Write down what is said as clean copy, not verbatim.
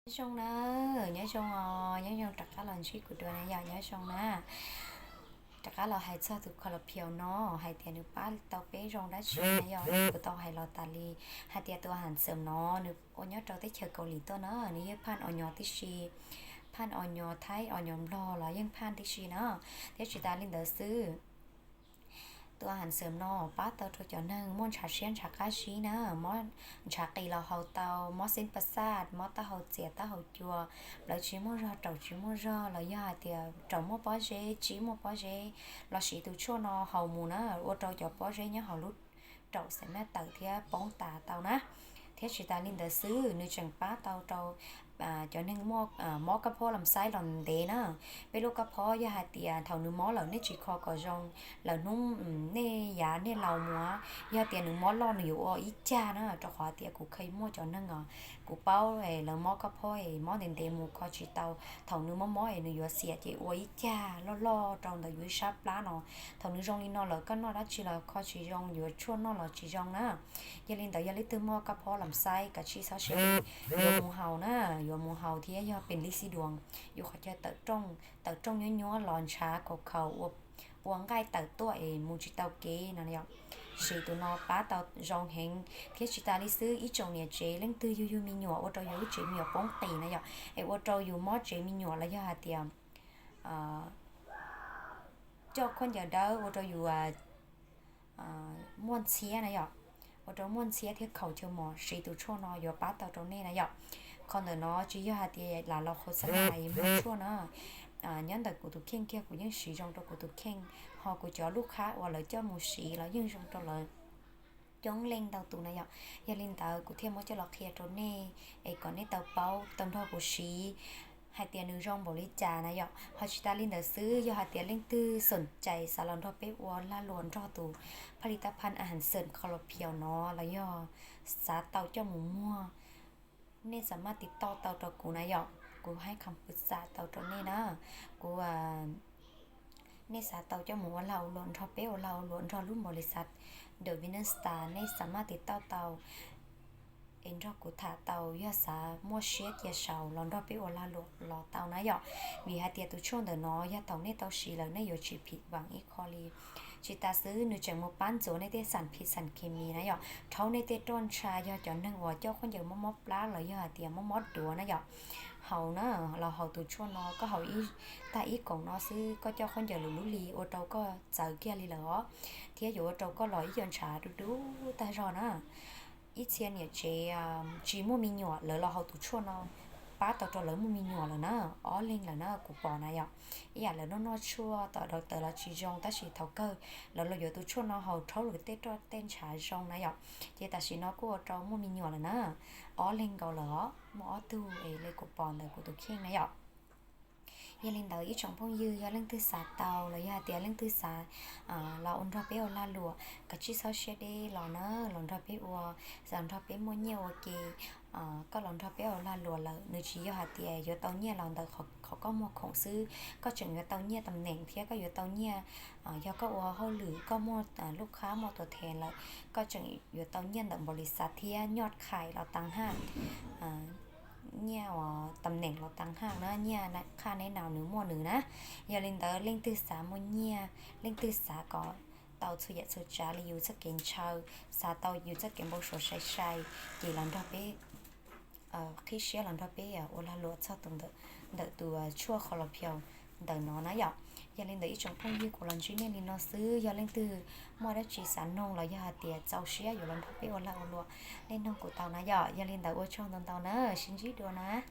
xong nè nhớ xong nhớ xong tất cả lần suy của đôi này giờ nhớ xong nè tất cả là hai sao tụi kalau phiêu nó hai tiền được bán tao bé rong đã chuyện này giờ của tao hai lo tà li hai tiền tao hàng sớm nó được ô nhớ tao tới chờ cầu lì tao nó này pan ở nhỏ tí xì pan ở nhỏ thái ở nhỏ lo là ยัง pan tí xì nó thế chị ta lên đỡ sưตัวอาหารเสริมนอป้าเตาตัวจอนึงม่วนชาเชียนชากาชีนะมอชากีเราเฮาเตามอเส้นประสาทมอตาเฮาเจียตาเฮาจัวแล้วชิมอรอเจ้าชิมอรอแล้วยาเตียเจ้ามอป้อเจชิมอป้อเจเราสีตัวชั่วนอเฮามูนะว่าเจ้าจะป้อเจเนี่ยเฮาลุดเจ้าเสร็จแม่เตาเทียป้องตาเตานะเทียชิตาลินเดซื้อนึกจังป้าเตาเจ้าcho nên mó cái phô làm sai lần đế nữa bây lúc cái phô giờ hạt tiền thầu nữ mó là nết chỉ kho có rong là nung nê giá nê lầu múa giờ tiền nữ mó lo nhiều ít cha nữa cho khóa tiền của khay mua cho nên của bao này là mó cái phô này mó đền đền mua kho chỉ tàu thầu nữ mó này nữ vừa xịt chỉ ít cha lo trong đời vừa sắp lá nó thầu nữ rong đi nó là cái nó đã chỉ là kho chỉ rong vừa chua nó là chỉ rong nữa giờ lên tới giờ lấy từ mó cái phô làm sai cả chi sao sẽ vừa mùng hầu nữa vừa mùng hầu thì do เป็นลิซิดวงอยู่เขาจะเติบตรงยัวๆหลอนช้าเขาวงใกล้เติบตัวมูจิเตาเกนั่นแหละสีตัวนอป้าเตาจงเฮงเทียชิตาลิซื้ออีจงเนี่ยเจเล่งตื้อยูมีหนัวว่าเราอยู่เจมีหนัวป้องตีนะยะว่าเราอยู่มอเจมีหนัวแล้วยาเตียมเจ้าคนอย่าเด้อว่าเราอยู่ม่วนเสียนะยะว่าเราม่วนเสียที่เขาเจอหมอสีตัวชั่วนออยู่ป้าเตาตรงนี้นะยะcòn ở nó chỉ do hạt thì là lo khâu sai mua chua nó nhân vật của tụi khen kia của những sử dụng của tụi khen họ của cho lúc khác hoặc là cho một sĩ là những dùng cho là chống lên tàu tụi này giờ lên tàu của thêm một cho lọt kia trốn nè còn nè tàu bao tàu thọ của sĩ hai tiền nữ rong bảo lý trà này họ chỉ ta lên tàuซื้อ do hạt tiền lên tư sủng chạy salon thọ béวละล้วนรอตูผลิตภัณฑ์อาหารเสริมคอลเพียวเนาะแล้วย่อสาเตาเจ้าหมูมั่วเนี่ยสามารถติดต่อเตาตัวกูนะยอกกูให้คำปรึกษาเตาตัวนี้นะกูเนี่ยสาเตาเจ้าหมูว่าเราล้วนทอเป้เราล้วนทอรุ่นบริษัทเดอะวินเนอร์สตาร์เนี่ยสามารถติดต่อเตาเอ็นทอกูถาเตายอดสามั่วเชียเกียเฉาล้วนทอเป้เราหล่อเตานะยอกมีหาเตียตัวช่วงเดน้อยยาเตาเนี่ยเตาสีแล้วเนี่ยอยู่ชีผิดหวังอีคอลีจิตาซื้อหนูจังมาปั้นโจในเตสันพิษสันเคมีนะยอเท่าในเตต้นชายอจอนนึงว่าเจ้าคนเดียวมอปลาเลยยอเตียมอดดัวนะยอเฮานะเราเฮาตัวชั่วnóก็เฮาอีแต่อีของnóซื้อก็เจ้าคนเดียวหลุลุลีโอเจ้าก็เจอเกียลีเหรอเที่ยอยู่โอเจ้าก็ลอยย้อนชาดูแต่รอนะอีเชียเนี่ยเจจีมัวมีหยวดเลยเราเฮาตัวชั่วnóป้าต่อตัวเลยมันมีหนัวแล้วนะอ๋อเล็งแล้วนะกูปอนะยะอยากแล้วน้องชั่วต่อดอกแต่ละชีจงแต่ชีเท่าเกอแล้วเราอยู่ตัวชั่วน้องเขาเท่าหรือเต้นฉายจงนะยะเจแต่ชีน้องกูเจ้ามันมีหนัวแล้วนะอ๋อเล็งเกาเหรอมอตูเลยกูปอนแต่กูตัวเข่งนะยะยาลินเตออีช่องพงยือยาเล่งตื้อสาเตาแล้วยาเตียเล่งตื้อสาเราอุนทอเปอลาลัวกับชิซอเชเดเราเนอะหลอนทอเปอสันทอเปมัวเนียวเกก็หลอนทอเปอลาลัวเลยนึกชี้ยาเตียยเตาเนี่ยหลอนแต่เขาก็มัวของซื้อก็จึงยเตาเนี่ยตำแหน่งเทียก็ยเตาเนี่ยยก็ว่าเขาหรือก็มัวลูกค้ามัวตัวแทนแล้วก็จึงยเตาเนี่ยดับบริษัทเทียยอดขายเราตั้งห้างเนี่ยตำแหน่งเราตั้งห้างนะเนี่ยนะค่าในหนาวหนึ่งมั่วหนึ่งนะอย่าเล่นแต่เล่นตื้อสามเนี่ยเล่นตื้อสาก่อนเตาสุยะสุจารีอยู่จะเก่งเชาสาเตาอยู่จะเก่งโบโชใช้กี่หลังทอเป้khi xé lần đó bé ô la lụa sao từng đợi từ chua khó lọc phiêu đợi nó dọc giờ lên đấy trong phong như của lần chuyến này nó xứ giờ lên từ mua đã chỉ sản nông là giờ tiền giàu xé rồi lần đó bé ô la lụa lên nông của tàu nó giờ lên đợi ô trong tàu nó xin chỉ đồ nó